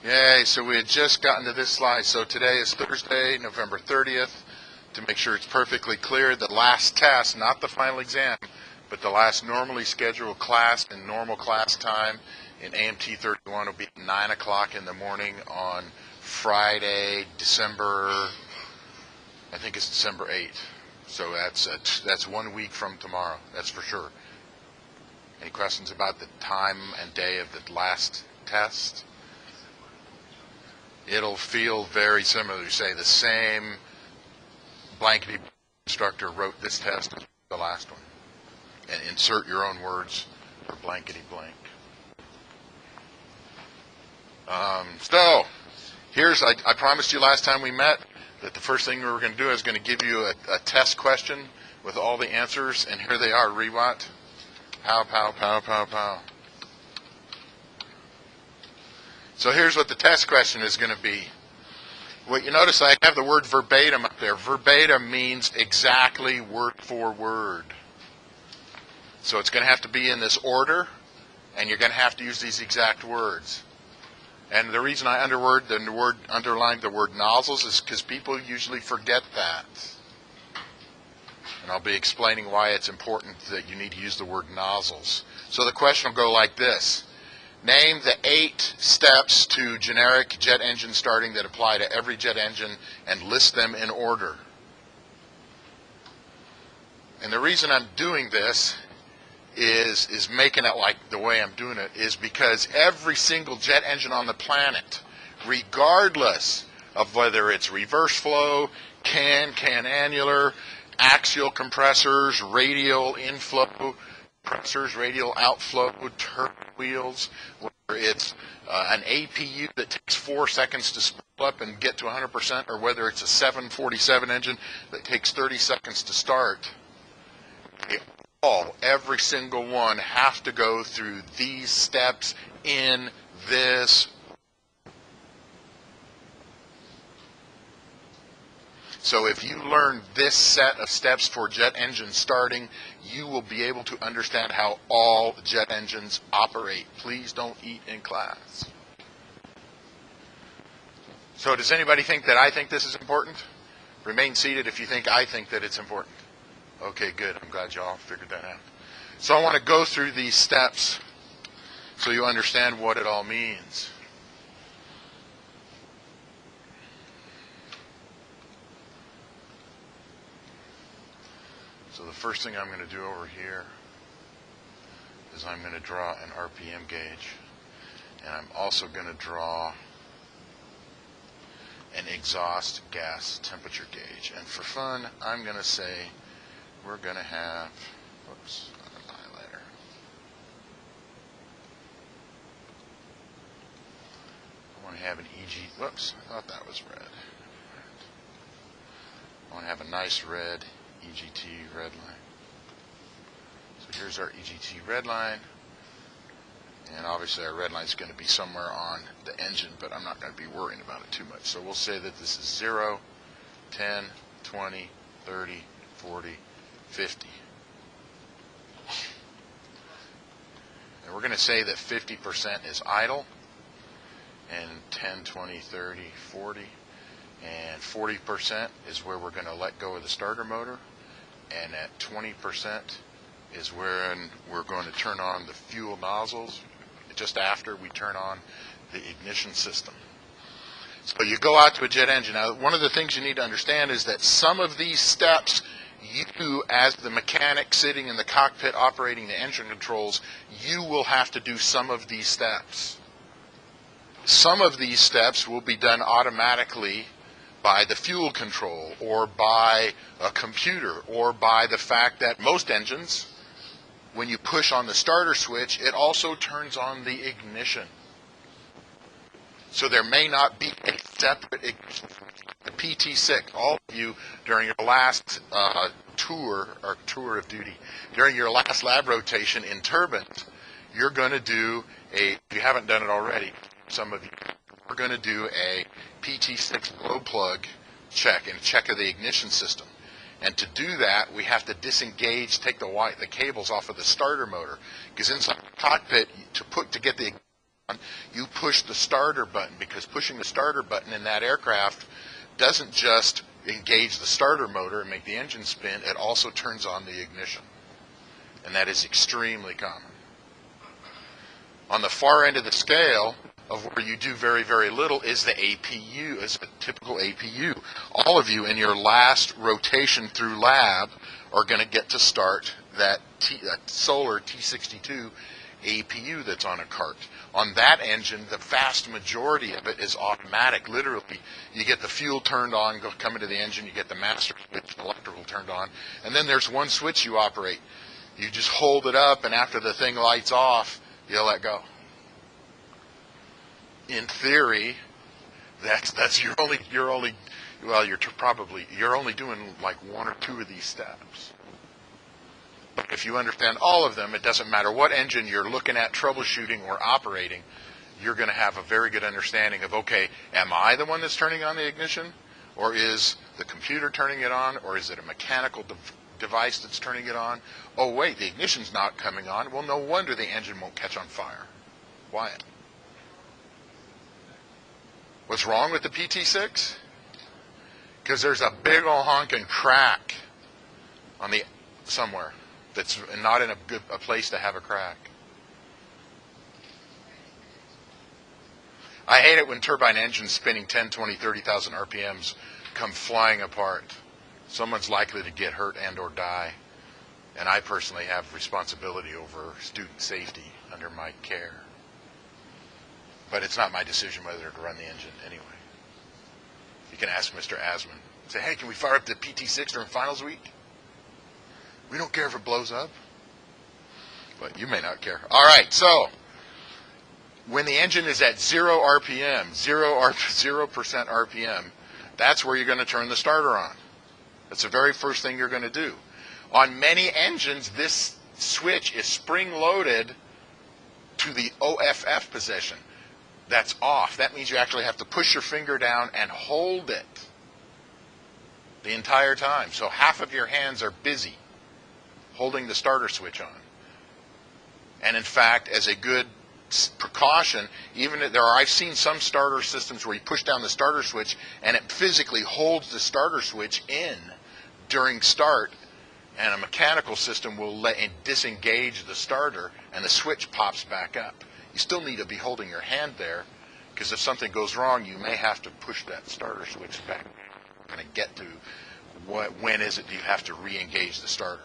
Yay, so we had just gotten to this slide. So today is Thursday, November 30th. To make sure it's perfectly clear, the last test, not the final exam, but the last normally scheduled class in normal class time in AMT 31 will be at 9 o'clock in the morning on Friday, I think it's December 8th. So that's 1 week from tomorrow, that's for sure. Any questions about the time and day of the last test? It'll feel very similar. You say the same blankety instructor wrote this test as the last one. And insert your own words for blankety blank. So, I promised you last time we met that the first thing we were going to do is going to give you a test question with all the answers, and here they are. Rewat. Pow, pow, pow, pow, pow. So here's what the test question is going to be. What you notice, I have the word verbatim up there. Verbatim means exactly word for word. So it's going to have to be in this order, and you're going to have to use these exact words. And the reason I underlined the word nozzles is because people usually forget that. And I'll be explaining why it's important that you need to use the word nozzles. So the question will go like this. Name the 8 steps to generic jet engine starting that apply to every jet engine and list them in order. And the reason I'm doing this is making it like the way I'm doing it is because every single jet engine on the planet, regardless of whether it's reverse flow, canannular, axial compressors, radial inflow compressors, radial outflow, turbo wheels, whether it's an APU that takes 4 seconds to spool up and get to 100%, or whether it's a 747 engine that takes 30 seconds to start, every single one have to go through these steps in this. So if you learn this set of steps for jet engine starting, you will be able to understand how all jet engines operate. Please don't eat in class. So does anybody think that I think this is important? Remain seated if you think I think that it's important. Okay, good. I'm glad you all figured that out. So I want to go through these steps so you understand what it all means. So the first thing I'm going to do over here is I'm going to draw an RPM gauge, and I'm also going to draw an exhaust gas temperature gauge. And for fun, I'm going to say we're going to have, whoops, not an highlighter. I want to have an whoops, I thought that was red. I want to have a nice red EGT red line. So here's our EGT red line, and obviously our red line is going to be somewhere on the engine, but I'm not going to be worrying about it too much. So we'll say that this is 0, 10, 20, 30, 40, 50. And we're going to say that 50% is idle, and 10, 20, 30, 40. And 40% is where we're going to let go of the starter motor, and at 20% is when we're going to turn on the fuel nozzles just after we turn on the ignition system. So you go out to a jet engine. Now, one of the things you need to understand is that some of these steps, you as the mechanic sitting in the cockpit operating the engine controls, you will have to do some of these steps. Some of these steps will be done automatically by the fuel control, or by a computer, or by the fact that most engines, when you push on the starter switch, it also turns on the ignition. So there may not be a separate ignition. The PT6, all of you during your last tour of duty, during your last lab rotation in turbines, you're going to do if you haven't done it already, some of you, we're going to do a PT6 glow plug check and check of the ignition system. And to do that, we have to disengage, take the cables off of the starter motor, because inside the cockpit, to get the you push the starter button, because pushing the starter button in that aircraft doesn't just engage the starter motor and make the engine spin, it also turns on the ignition. And that is extremely common. On the far end of the scale of where you do very, very little is the APU, is a typical APU. All of you in your last rotation through lab are going to get to start that solar T62 APU that's on a cart. On that engine, the vast majority of it is automatic. Literally, you get the fuel turned on, come into the engine, you get the master switch, electrical turned on, and then there's one switch you operate. You just hold it up, and after the thing lights off, you let go. In theory, you're only doing like one or two of these steps. But if you understand all of them, it doesn't matter what engine you're looking at, troubleshooting, or operating, you're going to have a very good understanding of, okay, am I the one that's turning on the ignition? Or is the computer turning it on? Or is it a mechanical device that's turning it on? Oh, wait, the ignition's not coming on. Well, no wonder the engine won't catch on fire. Why? What's wrong with the PT6? Because there's a big old honking crack on the somewhere. That's not in a place to have a crack. I hate it when turbine engines spinning 10, 20, 30,000 RPMs come flying apart. Someone's likely to get hurt and or die. And I personally have responsibility over student safety under my care. But it's not my decision whether to run the engine anyway. You can ask Mr. Asman. Say, hey, can we fire up the PT6 during finals week? We don't care if it blows up. But you may not care. All right, so when the engine is at 0 RPM, 0% RPM, that's where you're going to turn the starter on. That's the very first thing you're going to do. On many engines, this switch is spring-loaded to the OFF position. That's off. That means you actually have to push your finger down and hold it the entire time. So half of your hands are busy holding the starter switch on. And in fact, as a good precaution, I've seen some starter systems where you push down the starter switch and it physically holds the starter switch in during start, and a mechanical system will disengage the starter and the switch pops back up. You still need to be holding your hand there, because if something goes wrong, you may have to push that starter switch back and get to when is it you have to re-engage the starter.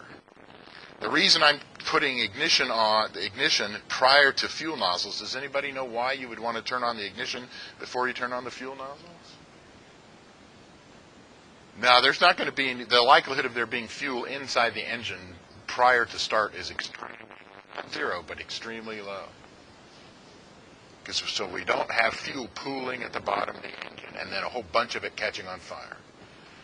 The reason I'm putting ignition prior to fuel nozzles, does anybody know why you would want to turn on the ignition before you turn on the fuel nozzles? Now, there's not going to be the likelihood of there being fuel inside the engine prior to start is extremely not zero, but extremely low. So we don't have fuel pooling at the bottom of the engine and then a whole bunch of it catching on fire.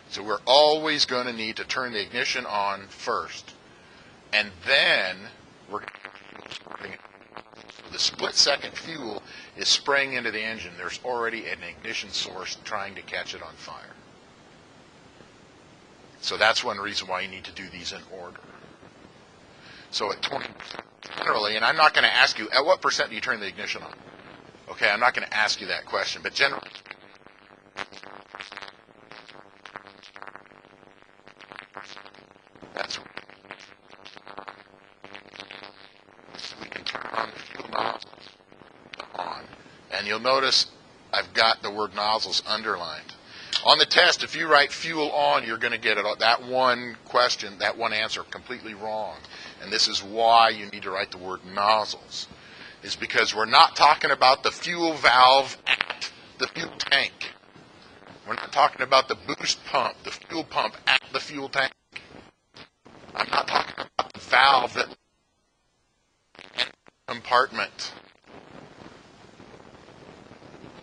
So we're always going to need to turn the ignition on first. And then we're spraying it. The split-second fuel is spraying into the engine. There's already an ignition source trying to catch it on fire. So that's one reason why you need to do these in order. So at 20% generally, and I'm not going to ask you, at what percent do you turn the ignition on? Okay, I'm not going to ask you that question, but generally, that's we can turn on the fuel nozzles on. And you'll notice I've got the word nozzles underlined. On the test, if you write fuel on, you're going to get that one question, that one answer completely wrong. And this is why you need to write the word nozzles, is because we're not talking about the fuel valve at the fuel tank. We're not talking about the boost pump, the fuel pump at the fuel tank. I'm not talking about the valve that compartment.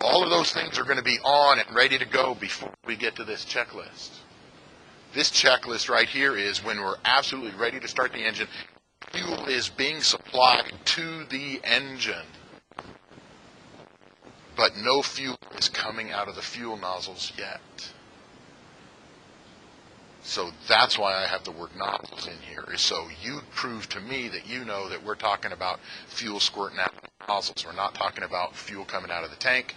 All of those things are going to be on and ready to go before we get to this checklist. This checklist right here is when we're absolutely ready to start the engine. Fuel is being supplied to the engine, but no fuel is coming out of the fuel nozzles yet. So that's why I have the word nozzles in here, is so you prove to me that you know that we're talking about fuel squirting out nozzles. We're not talking about fuel coming out of the tank,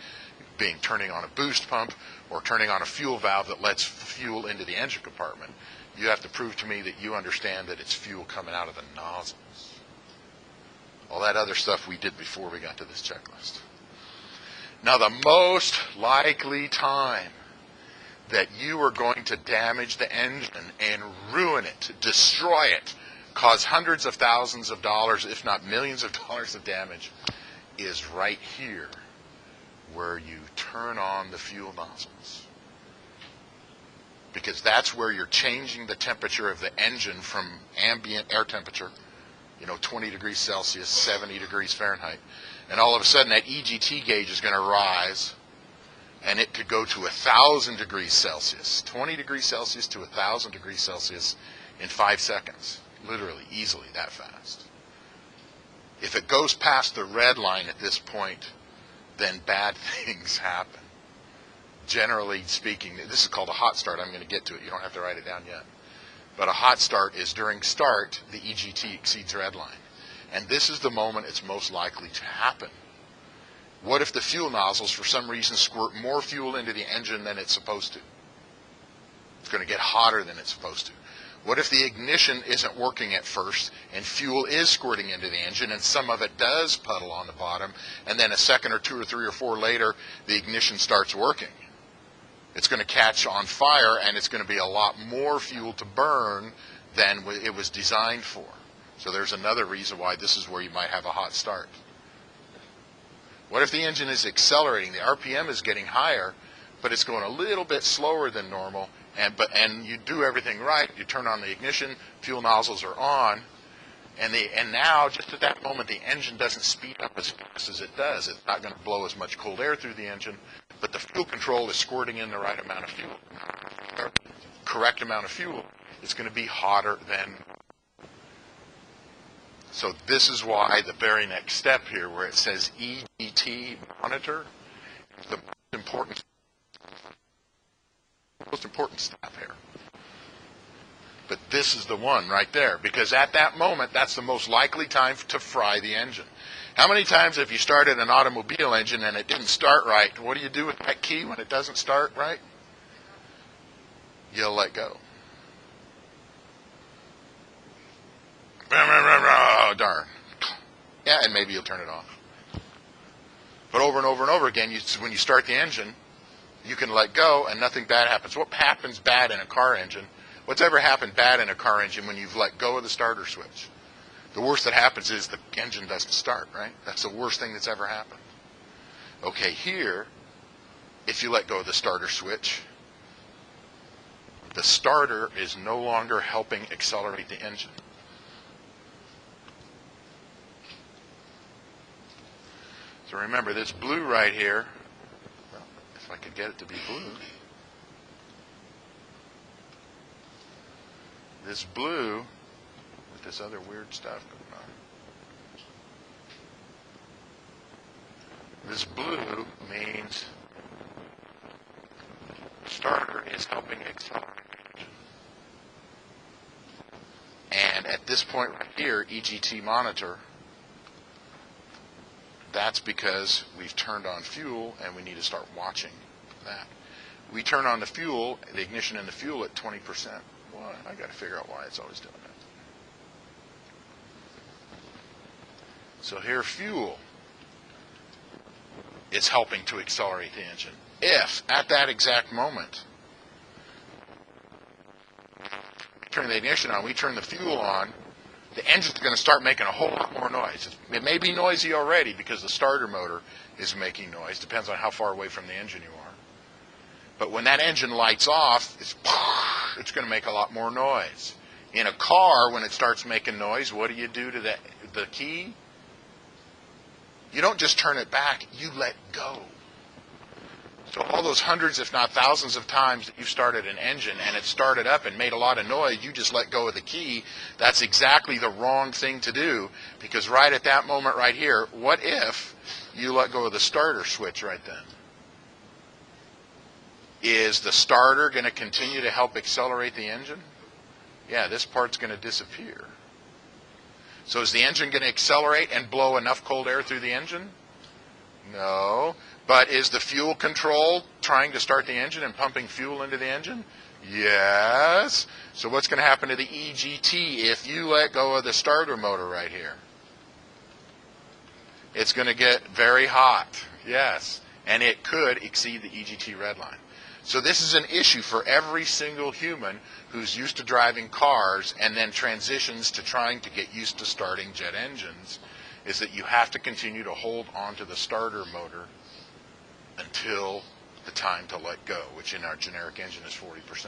turning on a boost pump, or turning on a fuel valve that lets fuel into the engine compartment. You have to prove to me that you understand that it's fuel coming out of the nozzles. All that other stuff we did before we got to this checklist. Now, the most likely time that you are going to damage the engine and ruin it, destroy it, cause hundreds of thousands of dollars, if not millions of dollars of damage, is right here where you turn on the fuel nozzles. Because that's where you're changing the temperature of the engine from ambient air temperature, 20 degrees Celsius, 70 degrees Fahrenheit. And all of a sudden that EGT gauge is going to rise, and it could go to 1,000 degrees Celsius, 20 degrees Celsius to 1,000 degrees Celsius in 5 seconds. Literally, easily, that fast. If it goes past the red line at this point, then bad things happen. Generally speaking, this is called a hot start. I'm going to get to it. You don't have to write it down yet. But a hot start is during start, the EGT exceeds red line. And this is the moment it's most likely to happen. What if the fuel nozzles, for some reason, squirt more fuel into the engine than it's supposed to? It's going to get hotter than it's supposed to. What if the ignition isn't working at first and fuel is squirting into the engine and some of it does puddle on the bottom, and then a second or two or three or four later, the ignition starts working? It's going to catch on fire, and it's going to be a lot more fuel to burn than it was designed for. So there's another reason why this is where you might have a hot start. What if the engine is accelerating? The RPM is getting higher, but it's going a little bit slower than normal, and you do everything right. You turn on the ignition, fuel nozzles are on, and now, just at that moment, the engine doesn't speed up as fast as it does. It's not going to blow as much cold air through the engine, but the fuel control is squirting in the right amount of fuel. Correct amount of fuel. It's going to be hotter than. So this is why the very next step here, where it says EGT monitor, is the most important step here. But this is the one right there, because at that moment, that's the most likely time to fry the engine. How many times have you started an automobile engine and it didn't start right? What do you do with that key when it doesn't start right? You'll let go. Oh, darn. Yeah, and maybe you'll turn it off. But over and over and over again, when you start the engine, you can let go and nothing bad happens. What happens bad in a car engine? What's ever happened bad in a car engine when you've let go of the starter switch? The worst that happens is the engine doesn't start, right? That's the worst thing that's ever happened. Okay, here, if you let go of the starter switch, the starter is no longer helping accelerate the engine. So remember, this blue right here, well, if I could get it to be blue, this blue, with this other weird stuff going on, this blue means starter is helping accelerate. And at this point right here, EGT monitor, that's because we've turned on fuel and we need to start watching that. We turn on the fuel, the ignition and the fuel at 20%. Well, I got to figure out why it's always doing that. So here, fuel is helping to accelerate the engine. If, at that exact moment, we turn the ignition on, we turn the fuel on, the engine's going to start making a whole lot more noise. It may be noisy already because the starter motor is making noise. Depends on how far away from the engine you are. But when that engine lights off, it's going to make a lot more noise. In a car, when it starts making noise, what do you do to the key? You don't just turn it back, you let go. So all those hundreds, if not thousands of times that you've started an engine and it started up and made a lot of noise, you just let go of the key. That's exactly the wrong thing to do, because right at that moment right here, what if you let go of the starter switch right then? Is the starter going to continue to help accelerate the engine? Yeah, this part's going to disappear. So is the engine going to accelerate and blow enough cold air through the engine? No. But is the fuel control trying to start the engine and pumping fuel into the engine? Yes. So what's going to happen to the EGT if you let go of the starter motor right here? It's going to get very hot. Yes. And it could exceed the EGT red line. So this is an issue for every single human who's used to driving cars and then transitions to trying to get used to starting jet engines, is that you have to continue to hold on to the starter motor until the time to let go, which in our generic engine is 40%.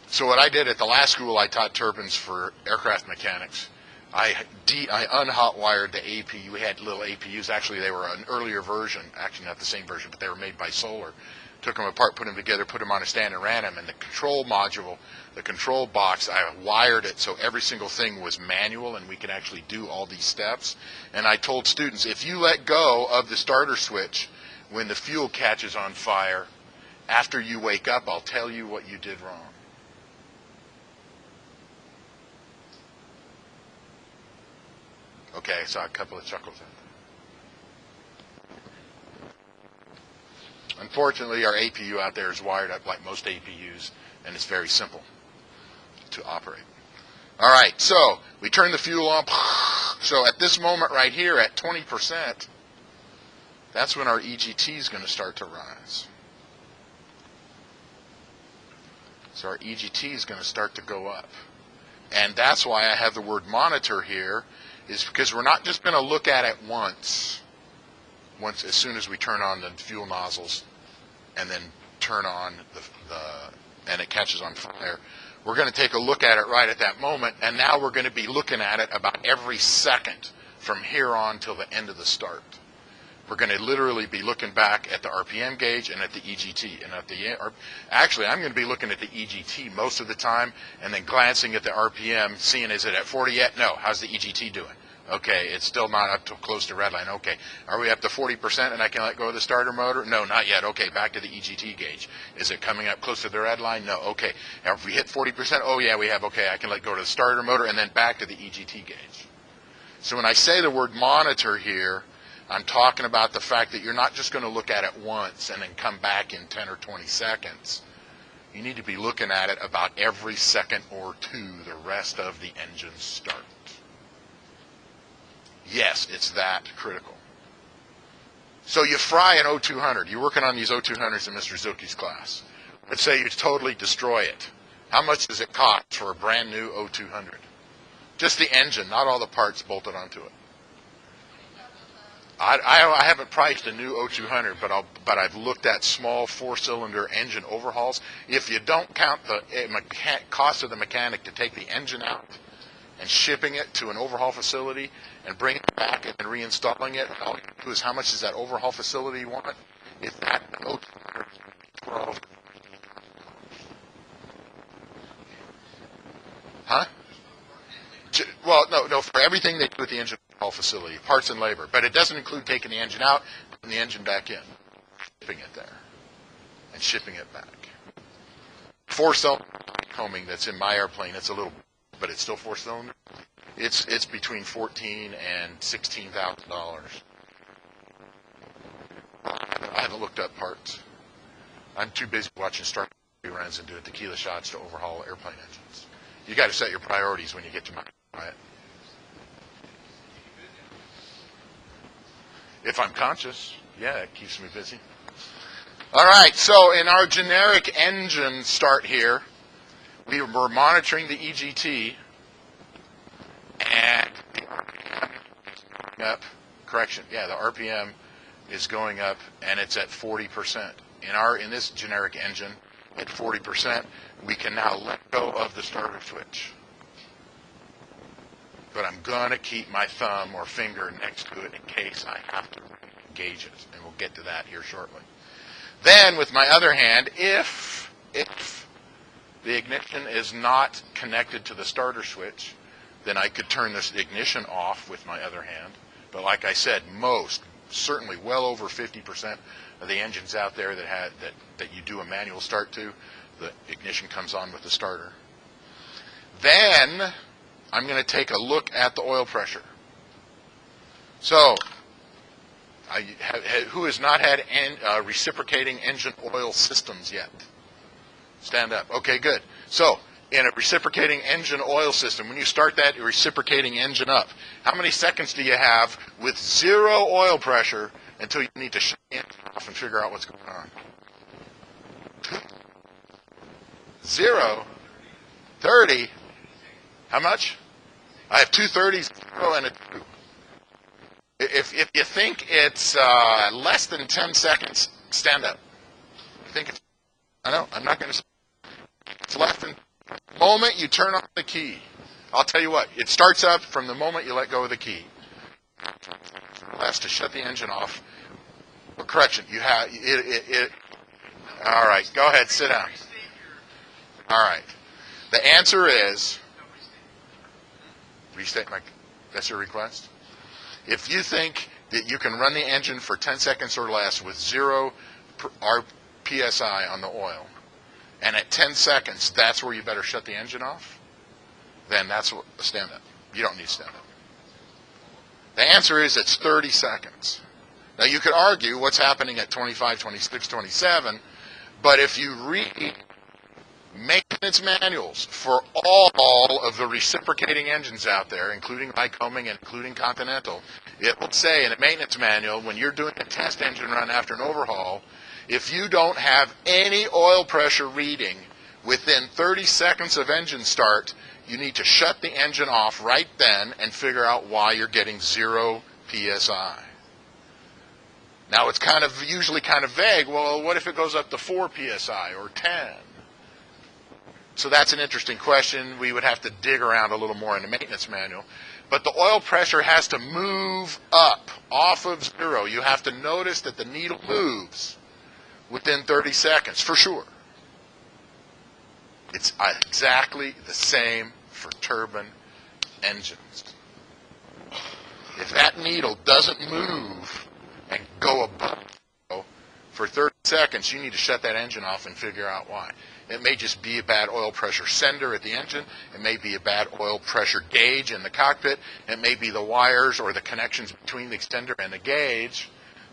So what I did at the last school, I taught turbines for aircraft mechanics. I unhot wired the APU. We had little APUs. Actually, they were an earlier version. Actually, not the same version, but they were made by Solar. Took them apart, put them together, put them on a stand, and ran them. And the control module, the control box, I wired it so every single thing was manual, and we could actually do all these steps. And I told students, if you let go of the starter switch when the fuel catches on fire, after you wake up, I'll tell you what you did wrong. Okay, I saw a couple of chuckles out there. Unfortunately, our APU out there is wired up like most APUs, and it's very simple to operate. All right, so we turn the fuel on. So at this moment right here, at 20%, that's when our EGT is going to start to rise. So our EGT is going to start to go up. And that's why I have the word monitor here, is because we're not just going to look at it once as soon as we turn on the fuel nozzles and then turn on and it catches on fire. We're going to take a look at it right at that moment, and now we're going to be looking at it about every second from here on till the end of the start. We're going to literally be looking back at the RPM gauge and at the EGT. And actually, I'm going to be looking at the EGT most of the time and then glancing at the RPM, seeing is it at 40 yet? No. How's the EGT doing? Okay, it's still not up to close to red line. Okay, are we up to 40% and I can let go of the starter motor? No, not yet. Okay, back to the EGT gauge. Is it coming up close to the red line? No. Okay, now if we hit 40%, oh yeah, we have, okay, I can let go of the starter motor and then back to the EGT gauge. So when I say the word monitor here, I'm talking about the fact that you're not just going to look at it once and then come back in 10 or 20 seconds. You need to be looking at it about every second or two the rest of the engine's start. Yes, it's that critical. So you fry an O200. You're working on these O200s in Mr. Zucchi's class. Let's say you totally destroy it. How much does it cost for a brand new O200? Just the engine, not all the parts bolted onto it. I haven't priced a new O200, but I've looked at small four-cylinder engine overhauls. If you don't count the cost of the mechanic to take the engine out and shipping it to an overhaul facility and bringing it back and reinstalling it, all you do is how much does that overhaul facility want? If that O200 12, huh? Well, no, for everything they do with the engine overhaul facility, parts and labor, but it doesn't include taking the engine out, putting the engine back in, shipping it there, and shipping it back. Four-cylinder combing that's in my airplane, it's a little, but it's still four-cylinder. It's between $14,000 and $16,000. I haven't looked up parts. I'm too busy watching Star reruns and doing tequila shots to overhaul airplane engines. You got to set your priorities when you get to my right? If I'm conscious, yeah, it keeps me busy. All right, so in our generic engine start here, we were monitoring the EGT, and the RPM is going up. Correction, yeah, the RPM is going up, and it's at 40%. In this generic engine, at 40%, we can now let go of the starter switch. But I'm going to keep my thumb or finger next to it in case I have to engage it, and we'll get to that here shortly. Then, with my other hand, if the ignition is not connected to the starter switch, then I could turn this ignition off with my other hand. But like I said, certainly well over 50% of the engines out there that you do a manual start to, the ignition comes on with the starter. Then, I'm going to take a look at the oil pressure. So, who has not had reciprocating engine oil systems yet? Stand up. Okay, good. So, in a reciprocating engine oil system, when you start that reciprocating engine up, how many seconds do you have with zero oil pressure until you need to shut the engine off and figure out what's going on? 0, 30, how much? I have 2 30s, 0, and a 2. If you think it's less than 10 seconds, stand up. I think it's, I know, I'm not going to, it's less than the moment you turn on the key. I'll tell you what, it starts up from the moment you let go of the key. Less to shut the engine off. Well, correction, you have it. All right, go ahead, sit down. All right, the answer is restate my. That's your request. If you think that you can run the engine for 10 seconds or less with 0 PSI on the oil, and at 10 seconds, that's where you better shut the engine off, then that's what stand up. You don't need stand up. The answer is it's 30 seconds. Now, you could argue what's happening at 25, 26, 27, but if you read maintenance manuals for all of the reciprocating engines out there, including Lycoming and including Continental, it will say in a maintenance manual, when you're doing a test engine run after an overhaul, if you don't have any oil pressure reading within 30 seconds of engine start, you need to shut the engine off right then and figure out why you're getting 0 PSI. Now, it's usually kind of vague. Well, what if it goes up to 4 PSI or 10? So that's an interesting question. We would have to dig around a little more in the maintenance manual. But the oil pressure has to move up off of 0. You have to notice that the needle moves within 30 seconds, for sure. It's exactly the same for turbine engines. If that needle doesn't move and go above 0 for 30 seconds, you need to shut that engine off and figure out why. It may just be a bad oil pressure sender at the engine. It may be a bad oil pressure gauge in the cockpit. It may be the wires or the connections between the extender and the gauge,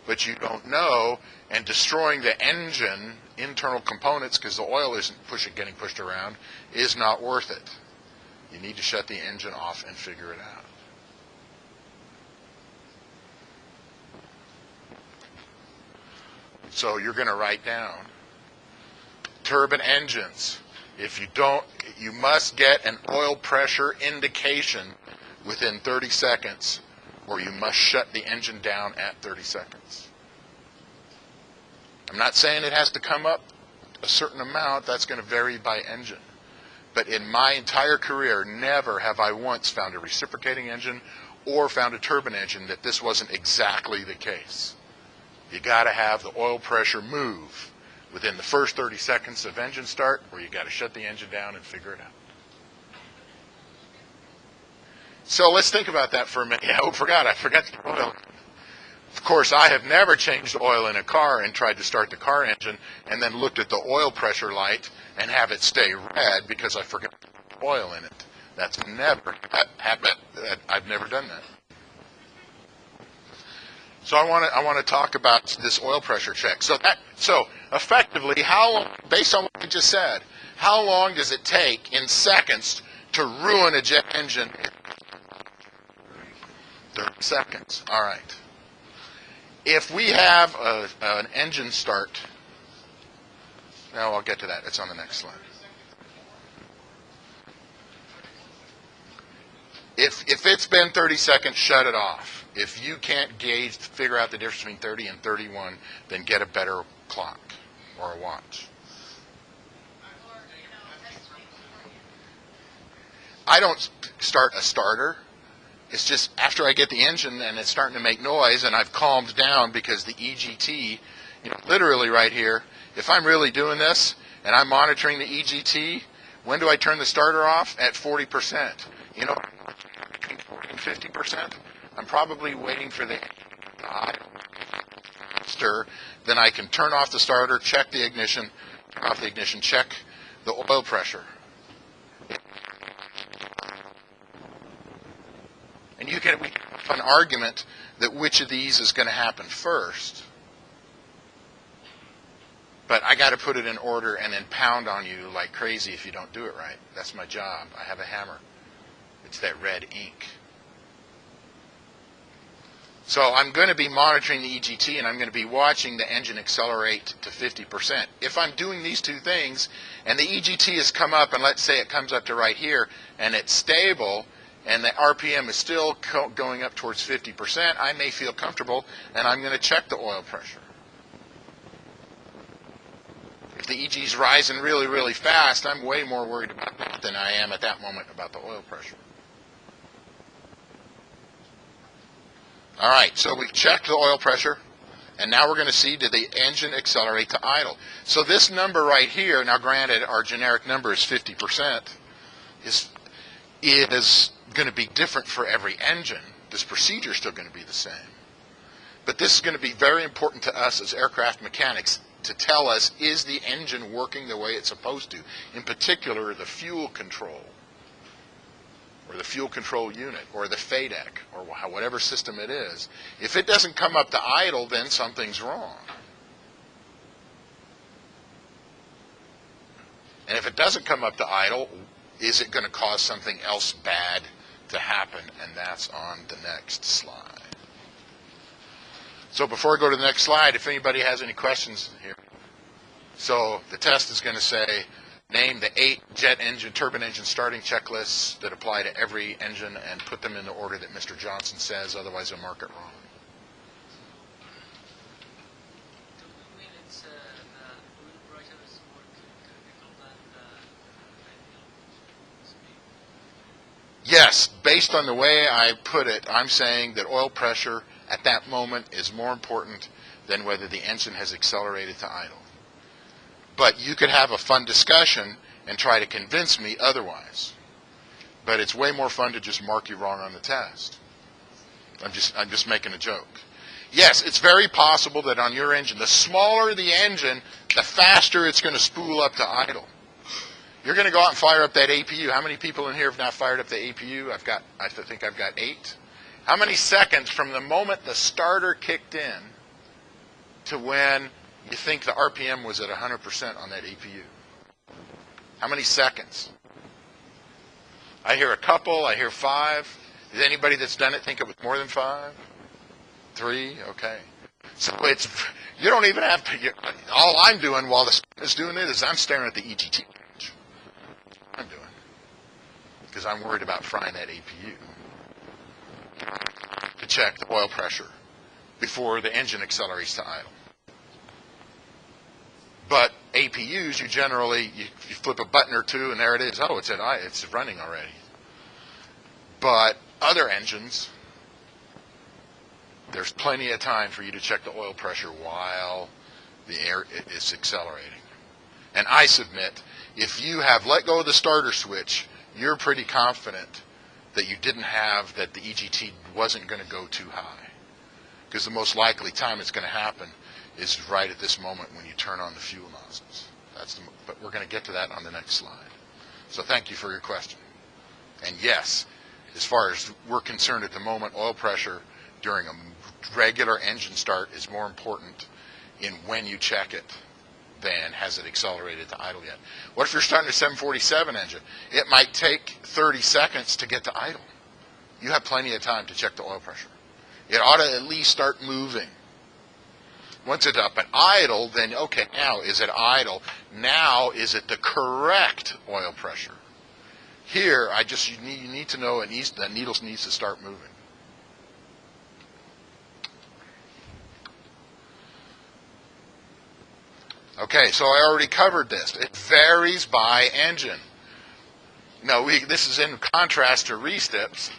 but you don't know. And destroying the engine internal components because the oil isn't getting pushed around is not worth it. You need to shut the engine off and figure it out. So you're going to write down turbine engines. If you don't, you must get an oil pressure indication within 30 seconds, or you must shut the engine down at 30 seconds. I'm not saying it has to come up a certain amount. That's going to vary by engine. But in my entire career, never have I once found a reciprocating engine or found a turbine engine that this wasn't exactly the case. You got to have the oil pressure move within the first 30 seconds of engine start, or you got to shut the engine down and figure it out. So let's think about that for a minute. Yeah, I forgot the oil. Of course, I have never changed oil in a car and tried to start the car engine and then looked at the oil pressure light and have it stay red because I forgot the oil in it. That's never happened. I've never done that. So I want to talk about this oil pressure check. So effectively, how long, based on what I just said, how long does it take in seconds to ruin a jet engine? 30 seconds. All right. If we have an engine start, now I'll get to that. It's on the next slide. If it's been 30 seconds, shut it off. If you can't figure out the difference between 30 and 31, then get a better clock or a watch. I don't start a starter. It's just after I get the engine and it's starting to make noise and I've calmed down because the EGT, literally right here, if I'm really doing this and I'm monitoring the EGT, when do I turn the starter off? At 40%. Between 40 and 50%. I'm probably waiting for the stir. Then I can turn off the starter, check the ignition, turn off the ignition, check the oil pressure. And we can have an argument that which of these is going to happen first. But I got to put it in order and then pound on you like crazy if you don't do it right. That's my job. I have a hammer. It's that red ink. So I'm going to be monitoring the EGT, and I'm going to be watching the engine accelerate to 50%. If I'm doing these two things, and the EGT has come up, and let's say it comes up to right here, and it's stable, and the RPM is still going up towards 50%, I may feel comfortable, and I'm going to check the oil pressure. If the EG is rising really, really fast, I'm way more worried about that than I am at that moment about the oil pressure. All right, so we checked the oil pressure, and now we're going to see, did the engine accelerate to idle? So this number right here, now granted our generic number is 50%, is going to be different for every engine. This procedure is still going to be the same. But this is going to be very important to us as aircraft mechanics to tell us, is the engine working the way it's supposed to? In particular, the fuel control, or the fuel control unit, or the FADEC, or whatever system it is. If it doesn't come up to idle, then something's wrong. And if it doesn't come up to idle, is it going to cause something else bad to happen? And that's on the next slide. So before I go to the next slide, if anybody has any questions here. So the test is going to say, name the 8 jet engine, turbine engine starting checklists that apply to every engine and put them in the order that Mr. Johnson says, otherwise I'll mark it wrong. Yes, based on the way I put it, I'm saying that oil pressure at that moment is more important than whether the engine has accelerated to idle. But you could have a fun discussion and try to convince me otherwise. But it's way more fun to just mark you wrong on the test. I'm just making a joke. Yes, it's very possible that on your engine, the smaller the engine, the faster it's going to spool up to idle. You're going to go out and fire up that APU. How many people in here have now fired up the APU? I think I've got 8. How many seconds from the moment the starter kicked in to when you think the RPM was at 100% on that APU? How many seconds? I hear a couple. I hear 5. Is anybody that's done it think it was more than 5? 3? Okay. So you don't even have to. All I'm doing while the student is doing it is I'm staring at the EGT page. I'm doing, because I'm worried about frying that APU to check the oil pressure before the engine accelerates to idle. But APUs, you generally you flip a button or two and there it is. Oh, it's running already. But other engines, there's plenty of time for you to check the oil pressure while the air is accelerating. And I submit, if you have let go of the starter switch, you're pretty confident that you didn't have, that the EGT wasn't going to go too high. Because the most likely time it's going to happen is right at this moment when you turn on the fuel nozzles. But we're going to get to that on the next slide. So thank you for your question. And yes, as far as we're concerned at the moment, oil pressure during a regular engine start is more important in when you check it than has it accelerated to idle yet. What if you're starting a 747 engine? It might take 30 seconds to get to idle. You have plenty of time to check the oil pressure. It ought to at least start moving. Once it's up at idle, then okay, now is it idle? Now is it the correct oil pressure? Here, you need to know the needle needs to start moving. Okay, so I already covered this. It varies by engine. Now, this is in contrast to restips.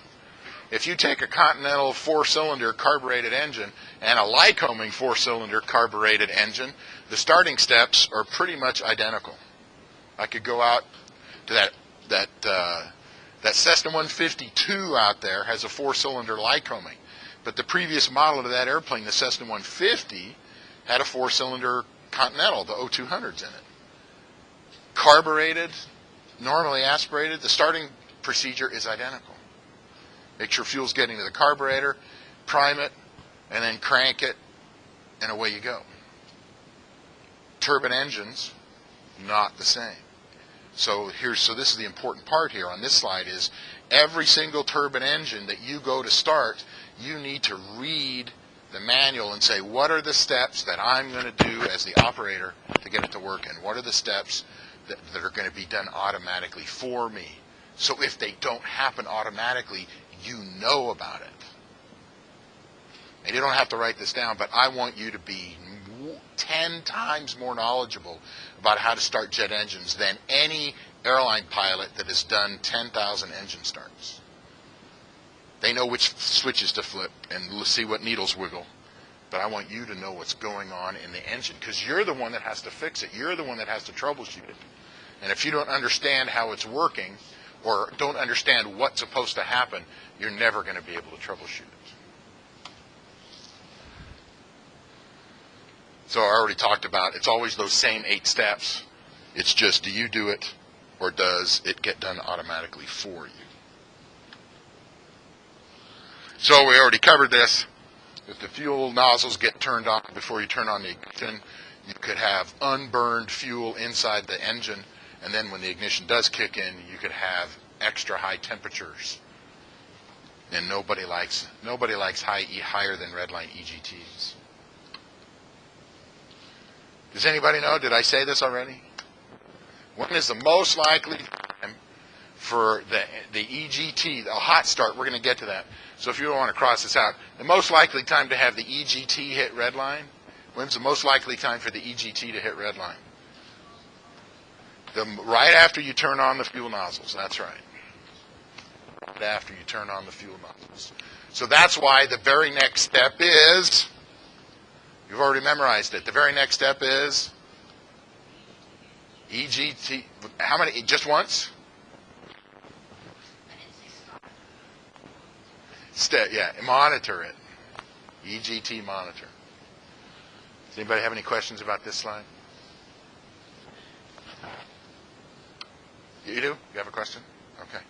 If you take a Continental 4-cylinder carbureted engine and a Lycoming 4-cylinder carbureted engine, the starting steps are pretty much identical. I could go out to that Cessna 152 out there has a 4-cylinder Lycoming, but the previous model of that airplane, the Cessna 150, had a 4-cylinder Continental, the O200s in it. Carbureted, normally aspirated, the starting procedure is identical. Make sure fuel's getting to the carburetor, prime it, and then crank it, and away you go. Turbine engines, not the same. So this is the important part here on this slide is every single turbine engine that you go to start, you need to read the manual and say, what are the steps that I'm going to do as the operator to get it to work, and what are the steps that are going to be done automatically for me? So if they don't happen automatically, you know about it. And you don't have to write this down, but I want you to be 10 times more knowledgeable about how to start jet engines than any airline pilot that has done 10,000 engine starts. They know which switches to flip and see what needles wiggle. But I want you to know what's going on in the engine, because you're the one that has to fix it. You're the one that has to troubleshoot it. And if you don't understand how it's working or don't understand what's supposed to happen, you're never going to be able to troubleshoot it. So I already talked about it's always those same 8 steps. It's just, do you do it or does it get done automatically for you? So we already covered this. If the fuel nozzles get turned on before you turn on the ignition, you could have unburned fuel inside the engine, and then when the ignition does kick in, you could have extra high temperatures. And nobody likes higher than redline EGTs. Does anybody know? Did I say this already? When is the most likely time for the EGT, a hot start? We're going to get to that. So if you don't want to cross this out, the most likely time to have the EGT hit redline, when's the most likely time for the EGT to hit redline? Right after you turn on the fuel nozzles. That's right. Right after you turn on the fuel nozzles. So that's why the very next step is, you've already memorized it, the very next step is EGT. How many? Just once? Yeah, monitor it. EGT monitor. Does anybody have any questions about this slide? You do? You have a question? Okay.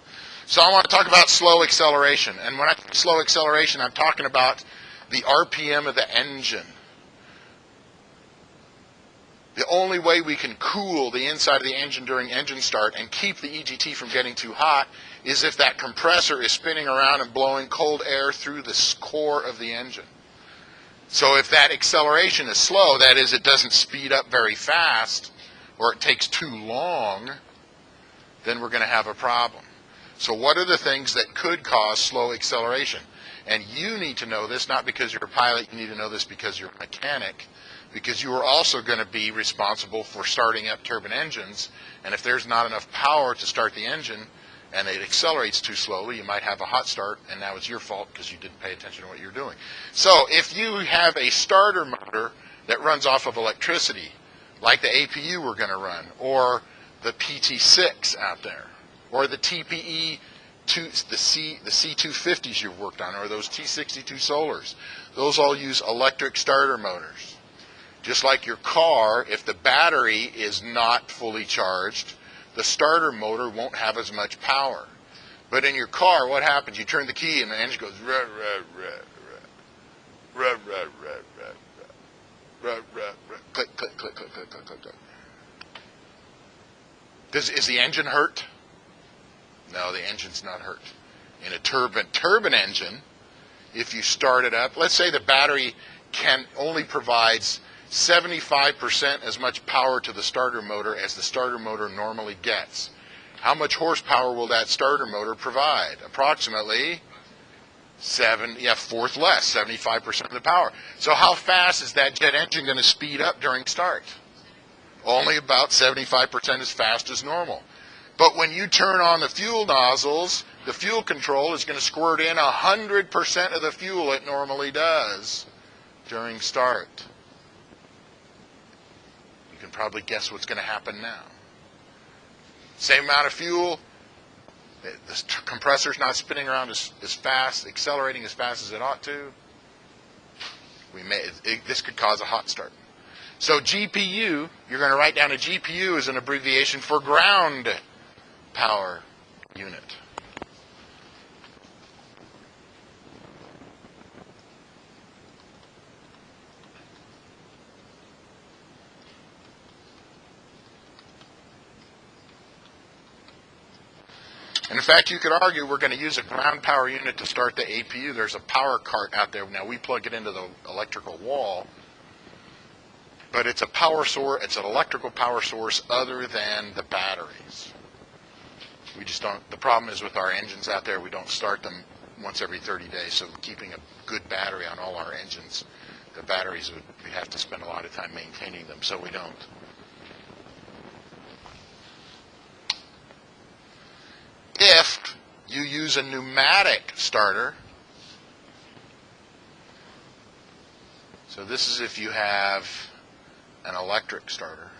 So I want to talk about slow acceleration. And when I say slow acceleration, I'm talking about the RPM of the engine. The only way we can cool the inside of the engine during engine start and keep the EGT from getting too hot is if that compressor is spinning around and blowing cold air through the core of the engine. So if that acceleration is slow, that is, it doesn't speed up very fast, or it takes too long, then we're going to have a problem. So what are the things that could cause slow acceleration? And you need to know this, not because you're a pilot, you need to know this because you're a mechanic, because you are also going to be responsible for starting up turbine engines, and if there's not enough power to start the engine and it accelerates too slowly, you might have a hot start, and now it's your fault because you didn't pay attention to what you're doing. So if you have a starter motor that runs off of electricity, like the APU we're going to run, or the PT6 out there, or the TPE, the C250s you've worked on, or those T62 Solars, those all use electric starter motors. Just like your car, if the battery is not fully charged, the starter motor won't have as much power. But in your car, what happens? You turn the key and the engine goes rah, rah, rah, rah, rah, rah, rah, rah, rah, rah, rah, click, click, click, click, click, click, click, click. Is the engine hurt? No, the engine's not hurt. In a turbine engine, if you start it up, let's say the battery only provides 75% as much power to the starter motor as the starter motor normally gets. How much horsepower will that starter motor provide? Approximately fourth less, 75% of the power. So how fast is that jet engine going to speed up during start? Only about 75% as fast as normal. But when you turn on the fuel nozzles, the fuel control is going to squirt in 100% of the fuel it normally does during start. You can probably guess what's going to happen now. Same amount of fuel, the compressor's not spinning around as fast, accelerating as fast as it ought to. This could cause a hot start. So GPU, you're going to write down a GPU as an abbreviation for ground power unit. And in fact, you could argue we're going to use a ground power unit to start the APU. There's a power cart out there. Now, we plug it into the electrical wall, but it's a power source. It's an electrical power source other than the batteries. We just don't. The problem is with our engines out there, we don't start them once every 30 days. So keeping a good battery on all our engines, the batteries we have to spend a lot of time maintaining them, so we don't. If you use a pneumatic starter, so this is if you have an electric starter,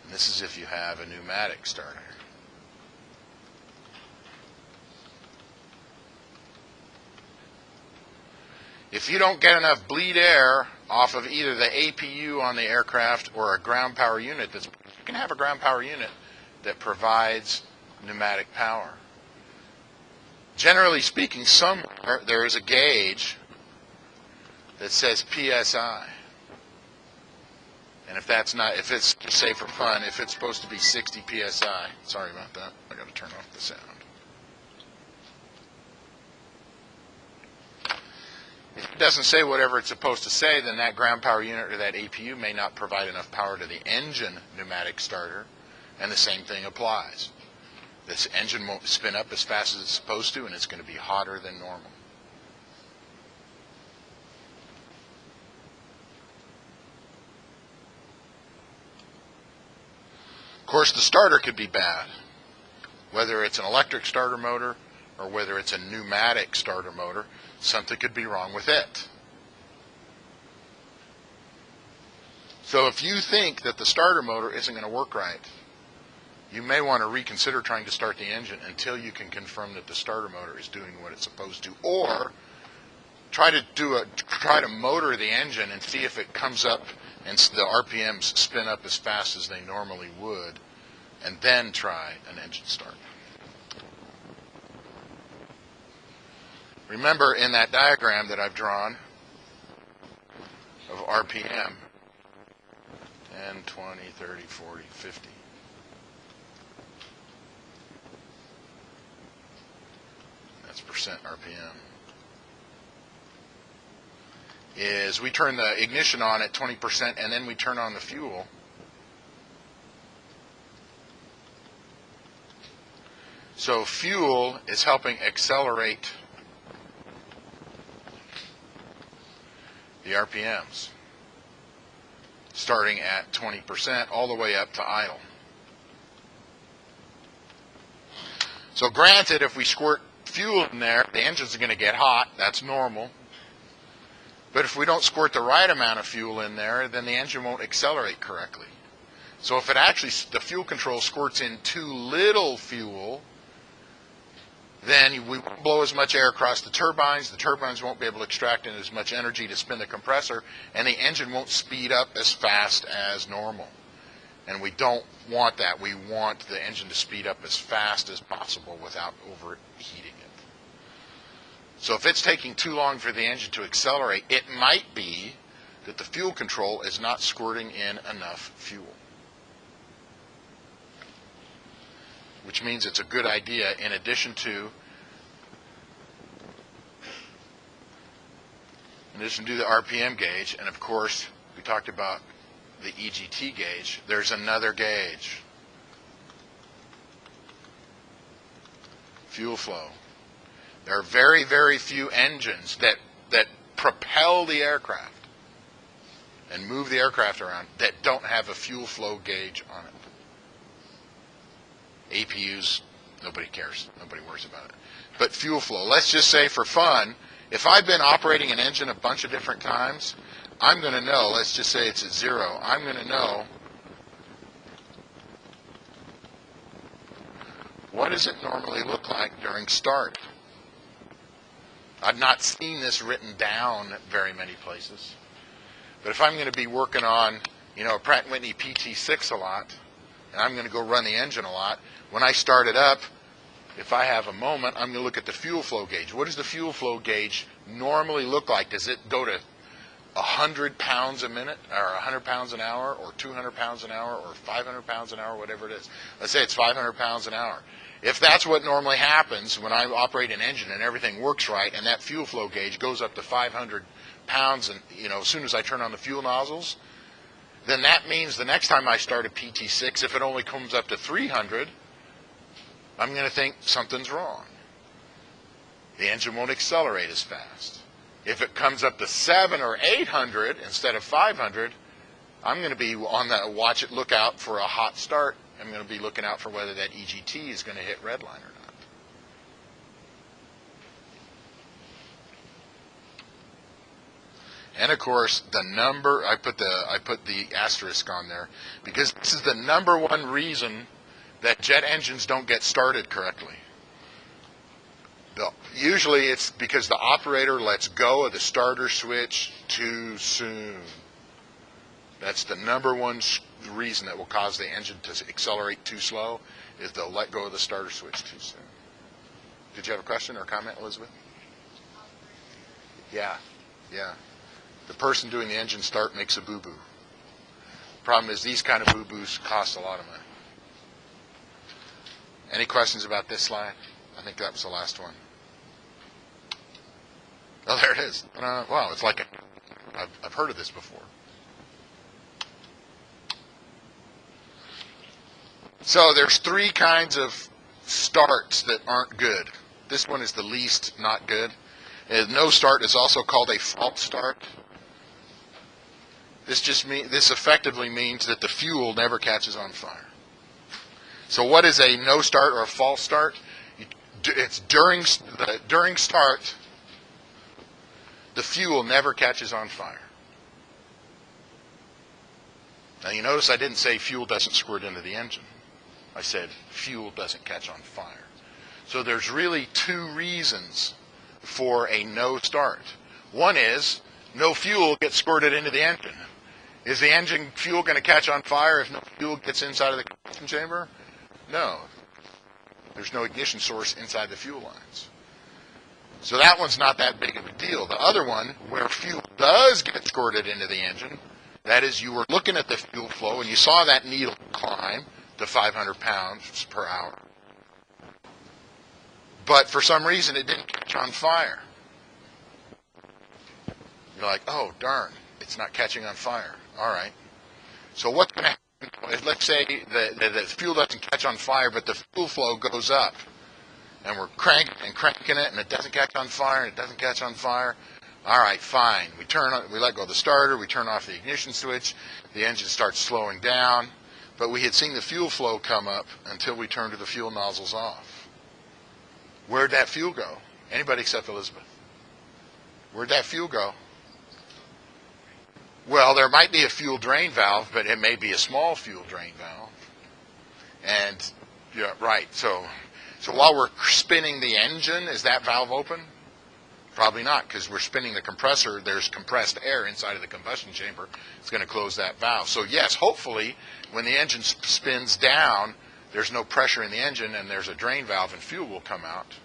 and this is if you have a pneumatic starter. If you don't get enough bleed air off of either the APU on the aircraft or a ground power unit, you can have a ground power unit that provides pneumatic power. Generally speaking, somewhere there is a gauge that says PSI. And if it's, say for fun, if it's supposed to be 60 PSI, sorry about that, I got to turn off the sound. If it doesn't say whatever it's supposed to say, then that ground power unit or that APU may not provide enough power to the engine pneumatic starter, and the same thing applies. This engine won't spin up as fast as it's supposed to, and it's going to be hotter than normal. Of course, the starter could be bad, whether it's an electric starter motor or whether it's a pneumatic starter motor. Something could be wrong with it. So if you think that the starter motor isn't going to work right, you may want to reconsider trying to start the engine until you can confirm that the starter motor is doing what it's supposed to, or try to motor the engine and see if it comes up and the RPMs spin up as fast as they normally would, and then try an engine start. Remember, in that diagram that I've drawn of RPM, 10, 20, 30, 40, 50. That's percent RPM. Is we turn the ignition on at 20% and then we turn on the fuel. So fuel is helping accelerate the RPMs, starting at 20% all the way up to idle. So granted, if we squirt fuel in there, the engine's going to get hot. That's normal. But if we don't squirt the right amount of fuel in there, then the engine won't accelerate correctly. So if the fuel control squirts in too little fuel, then we won't blow as much air across the turbines won't be able to extract in as much energy to spin the compressor, and the engine won't speed up as fast as normal. And we don't want that. We want the engine to speed up as fast as possible without overheating it. So if it's taking too long for the engine to accelerate, it might be that the fuel control is not squirting in enough fuel. Which means it's a good idea, in addition to the RPM gauge, and of course we talked about the EGT gauge, there's another gauge. Fuel flow. There are very, very few engines that propel the aircraft and move the aircraft around that don't have a fuel flow gauge on it. APUs, nobody cares. Nobody worries about it. But fuel flow, let's just say for fun, if I've been operating an engine a bunch of different times, I'm going to know, let's just say it's at 0, I'm going to know what does it normally look like during start. I've not seen this written down very many places. But if I'm going to be working on, a Pratt & Whitney PT6 a lot, and I'm going to go run the engine a lot, when I start it up, if I have a moment, I'm going to look at the fuel flow gauge. What does the fuel flow gauge normally look like? Does it go to 100 pounds a minute, or 100 pounds an hour, or 200 pounds an hour, or 500 pounds an hour, whatever it is. Let's say it's 500 pounds an hour. If that's what normally happens when I operate an engine and everything works right, and that fuel flow gauge goes up to 500 pounds, and as soon as I turn on the fuel nozzles, then that means the next time I start a PT6, if it only comes up to 300, I'm going to think something's wrong. The engine won't accelerate as fast. If it comes up to 700 or 800 instead of 500, I'm going to be on that look out for a hot start. I'm going to be looking out for whether that EGT is going to hit redline or not. And of course, the number, I put the asterisk on there because this is the number one reason that jet engines don't get started correctly. Usually it's because the operator lets go of the starter switch too soon. That's the number one reason that will cause the engine to accelerate too slow, is they'll let go of the starter switch too soon. Did you have a question or comment, Elizabeth? Yeah. The person doing the engine start makes a boo-boo. Problem is these kind of boo-boos cost a lot of money. Any questions about this slide? I think that was the last one. Oh, there it is. Wow, it's like I've heard of this before. So there's three kinds of starts that aren't good. This one is the least not good. No start is also called a false start. This effectively means that the fuel never catches on fire. So what is a no start or a false start? It's during start, the fuel never catches on fire. Now you notice I didn't say fuel doesn't squirt into the engine. I said fuel doesn't catch on fire. So there's really two reasons for a no start. One is no fuel gets squirted into the engine. Is the engine fuel going to catch on fire if no fuel gets inside of the combustion chamber? No. There's no ignition source inside the fuel lines. So that one's not that big of a deal. The other one, where fuel does get squirted into the engine, that is, you were looking at the fuel flow and you saw that needle climb to 500 pounds per hour. But for some reason it didn't catch on fire. You're like, oh, darn, it's not catching on fire. All right. So what's going to happen? Let's say the fuel doesn't catch on fire, but the fuel flow goes up. And we're cranking it, and it doesn't catch on fire, and it doesn't catch on fire. All right, fine. We let go of the starter, we turn off the ignition switch, the engine starts slowing down, but we had seen the fuel flow come up until we turned the fuel nozzles off. Where'd that fuel go? Anybody except Elizabeth. Where'd that fuel go? Well, there might be a fuel drain valve, but it may be a small fuel drain valve. And, yeah, right, so while we're spinning the engine, is that valve open? Probably not, because we're spinning the compressor. There's compressed air inside of the combustion chamber. It's going to close that valve. So yes, hopefully, when the engine spins down, there's no pressure in the engine, and there's a drain valve, and fuel will come out.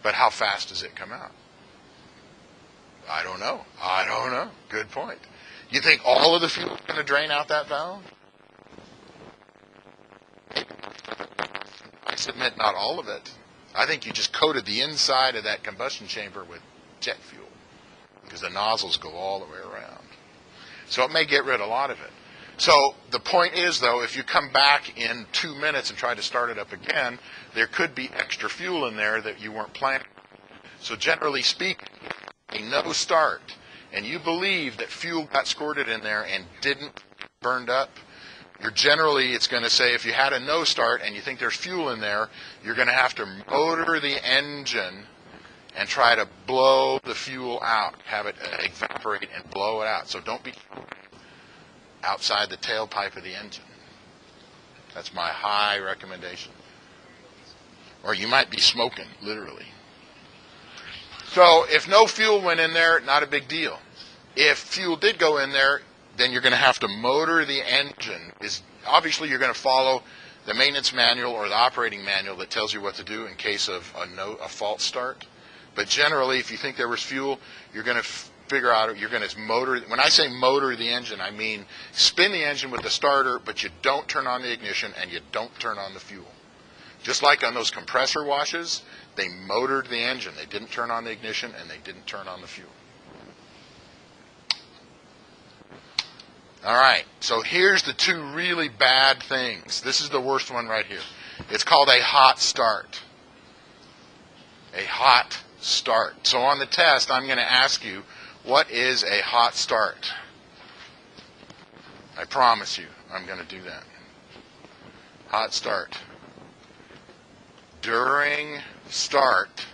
But how fast does it come out? I don't know. Good point. You think all of the fuel is going to drain out that valve? I submit not all of it. I think you just coated the inside of that combustion chamber with jet fuel because the nozzles go all the way around. So it may get rid of a lot of it. So the point is, though, if you come back in 2 minutes and try to start it up again, there could be extra fuel in there that you weren't planning. So generally speaking, a no start, and you believe that fuel got squirted in there and didn't burned up, it's going to say if you had a no start and you think there's fuel in there, you're going to have to motor the engine and try to blow the fuel out, have it evaporate and blow it out. So don't be outside the tailpipe of the engine. That's my high recommendation. Or you might be smoking, literally. So if no fuel went in there, not a big deal. If fuel did go in there, then you're going to have to motor the engine. Obviously, you're going to follow the maintenance manual or the operating manual that tells you what to do in case of a false start. But generally, if you think there was fuel, you're going to figure out you're going to motor. When I say motor the engine, I mean spin the engine with the starter, but you don't turn on the ignition and you don't turn on the fuel. Just like on those compressor washes, they motored the engine. They didn't turn on the ignition and they didn't turn on the fuel. All right, so here's the two really bad things. This is the worst one right here. It's called a hot start. A hot start. So on the test, I'm going to ask you, what is a hot start? I promise you, I'm going to do that. Hot start. During start,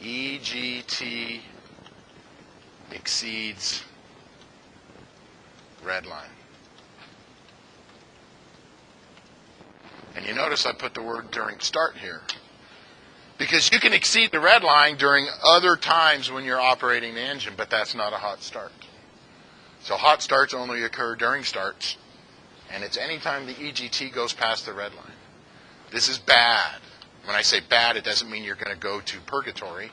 EGT exceeds red line. And you notice I put the word during start here. Because you can exceed the red line during other times when you're operating the engine, but that's not a hot start. So hot starts only occur during starts, and it's any time the EGT goes past the red line. This is bad. When I say bad, it doesn't mean you're going to go to purgatory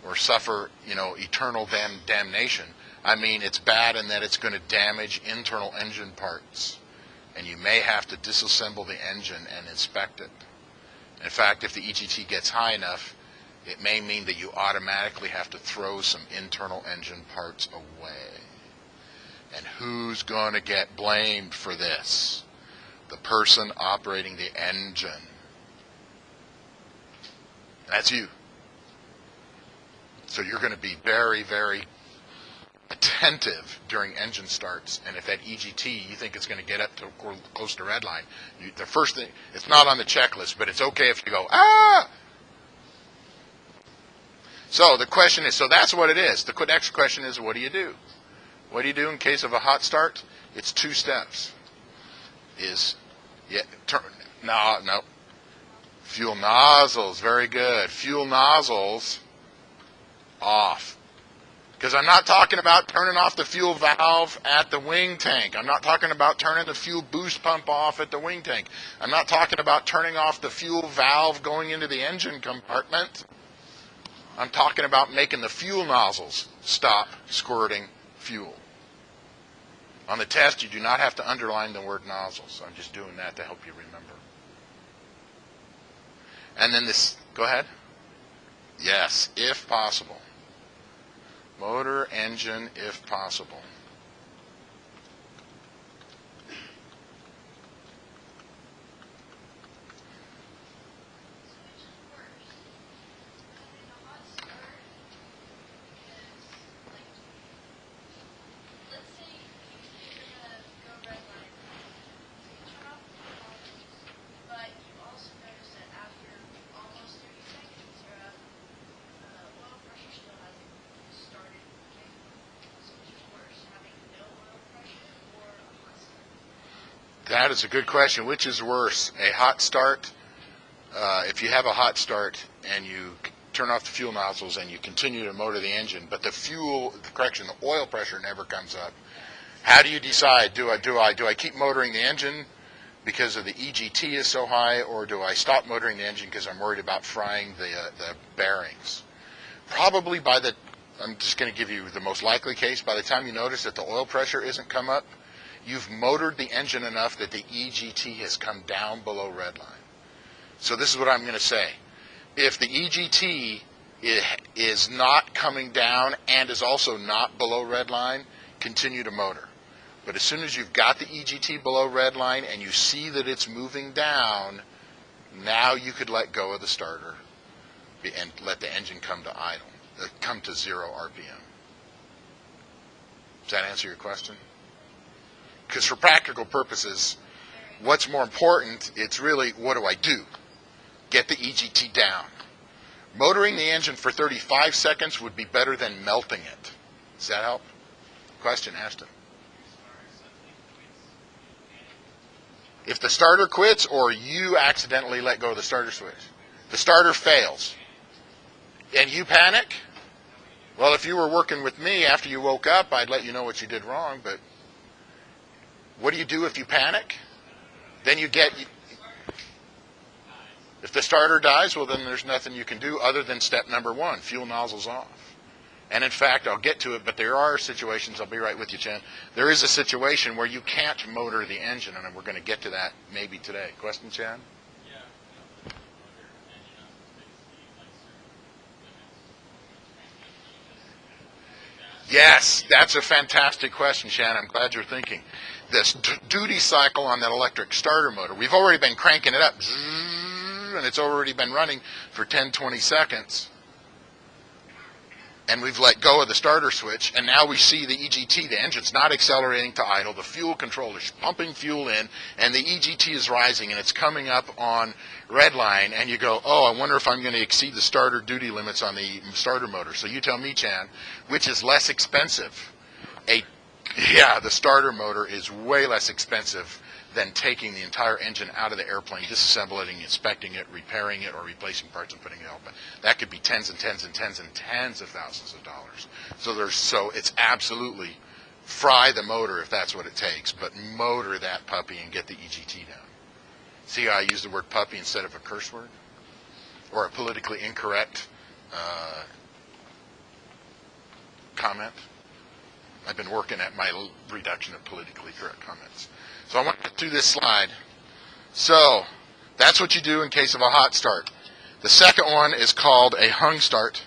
or suffer, eternal damnation. I mean it's bad in that it's going to damage internal engine parts, and you may have to disassemble the engine and inspect it. In fact, if the EGT gets high enough, it may mean that you automatically have to throw some internal engine parts away. And who's going to get blamed for this? The person operating the engine. That's you. So you're going to be very, very attentive during engine starts, and if that EGT you think it's going to get up to close to red line, the first thing, it's not on the checklist, but it's okay if you go, ah! So the question is, so that's what it is. The next question is, what do you do? What do you do in case of a hot start? It's two steps. No. Fuel nozzles, very good. Fuel nozzles off. Because I'm not talking about turning off the fuel valve at the wing tank. I'm not talking about turning the fuel boost pump off at the wing tank. I'm not talking about turning off the fuel valve going into the engine compartment. I'm talking about making the fuel nozzles stop squirting fuel. On the test, you do not have to underline the word nozzles. I'm just doing that to help you remember. And then this, go ahead. Yes, if possible. Motor, engine, if possible. That is a good question. Which is worse? A hot start, if you have a hot start and you turn off the fuel nozzles and you continue to motor the engine, but the oil pressure never comes up. How do you decide? Do I keep motoring the engine because of the EGT is so high, or do I stop motoring the engine because I'm worried about frying the bearings? Probably I'm just going to give you the most likely case. By the time you notice that the oil pressure isn't come up, you've motored the engine enough that the EGT has come down below red line. So this is what I'm going to say. If the EGT is not coming down and is also not below red line, continue to motor. But as soon as you've got the EGT below red line and you see that it's moving down, now you could let go of the starter and let the engine come to idle, come to 0 RPM. Does that answer your question? Because for practical purposes, what's more important, it's really, what do I do? Get the EGT down. Motoring the engine for 35 seconds would be better than melting it. Does that help? Question, Ashton. If the starter quits or you accidentally let go of the starter switch, the starter fails, and you panic, well, if you were working with me after you woke up, I'd let you know what you did wrong, but what do you do if you panic? Then you get... If the starter dies, well, then there's nothing you can do other than step number 1, fuel nozzles off. And in fact, I'll get to it, but there are situations, I'll be right with you, Chen. There is a situation where you can't motor the engine, and we're going to get to that maybe today. Question, Chen? Yes, that's a fantastic question, Shannon. I'm glad you're thinking. This duty cycle on that electric starter motor, we've already been cranking it up, and it's already been running for 10, 20 seconds. And we've let go of the starter switch, and now we see the EGT, the engine's not accelerating to idle, the fuel controller is pumping fuel in, and the EGT is rising, and it's coming up on red line, and you go, oh, I wonder if I'm going to exceed the starter duty limits on the starter motor. So you tell me, Chan, which is less expensive? The starter motor is way less expensive than taking the entire engine out of the airplane, disassembling it, inspecting it, repairing it, or replacing parts and putting it out. That could be tens and tens and tens and tens of thousands of dollars. So it's absolutely fry the motor if that's what it takes, but motor that puppy and get the EGT down. See how I use the word puppy instead of a curse word? Or a politically incorrect comment? I've been working at my reduction of politically correct comments. So I want to get through this slide. So that's what you do in case of a hot start. The second one is called a hung start.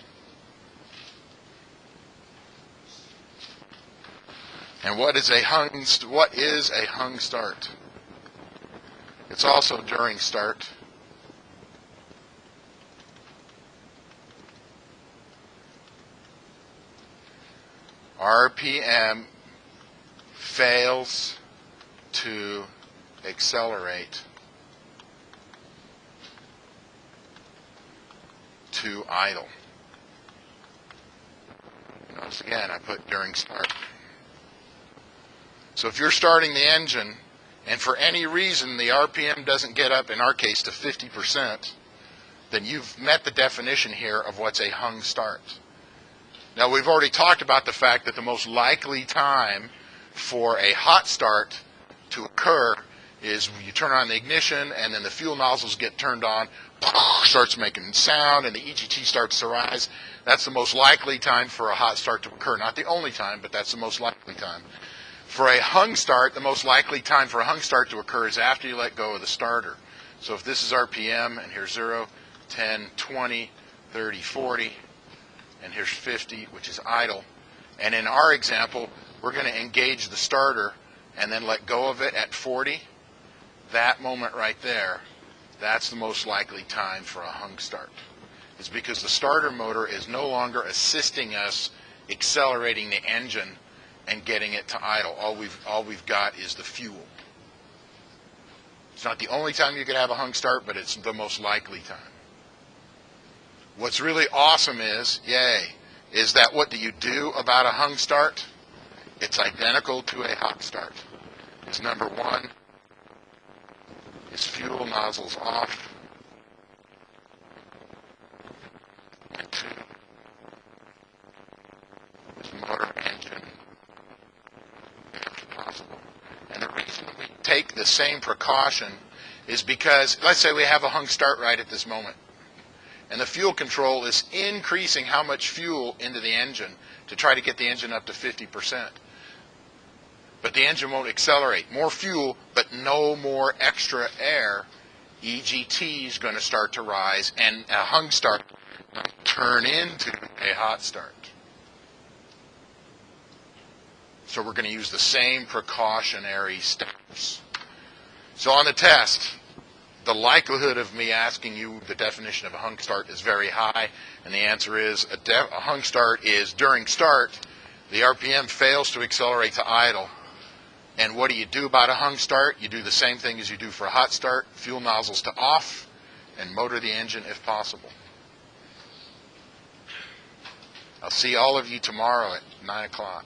And what is a hung start? It's also during start. RPM fails to accelerate to idle. Notice again, I put during start. So if you're starting the engine and for any reason the RPM doesn't get up, in our case, to 50%, then you've met the definition here of what's a hung start. Now, we've already talked about the fact that the most likely time for a hot start to occur is you turn on the ignition and then the fuel nozzles get turned on, starts making sound, and the EGT starts to rise. That's the most likely time for a hot start to occur. Not the only time, but that's the most likely time. For a hung start, the most likely time for a hung start to occur is after you let go of the starter. So if this is RPM, and here's 0, 10, 20, 30, 40, and here's 50, which is idle. And in our example, we're going to engage the starter and then let go of it at 40. That moment right there, that's the most likely time for a hung start. It's because the starter motor is no longer assisting us accelerating the engine and getting it to idle. All we've got is the fuel. It's not the only time you could have a hung start, but it's the most likely time. What's really awesome is that what do you do about a hung start? It's identical to a hot start. It's number 1 is fuel nozzles off, and 2 is motor engine if possible. And the reason we take the same precaution is because, let's say we have a hung start right at this moment, and the fuel control is increasing how much fuel into the engine to try to get the engine up to 50%. But the engine won't accelerate. More fuel, but no more extra air. EGT is going to start to rise, and a hung start will turn into a hot start. So we're going to use the same precautionary steps. So on the test, the likelihood of me asking you the definition of a hung start is very high, and the answer is a hung start is during start, the RPM fails to accelerate to idle. And what do you do about a hung start? You do the same thing as you do for a hot start, fuel nozzles to off, and motor the engine if possible. I'll see all of you tomorrow at 9 o'clock.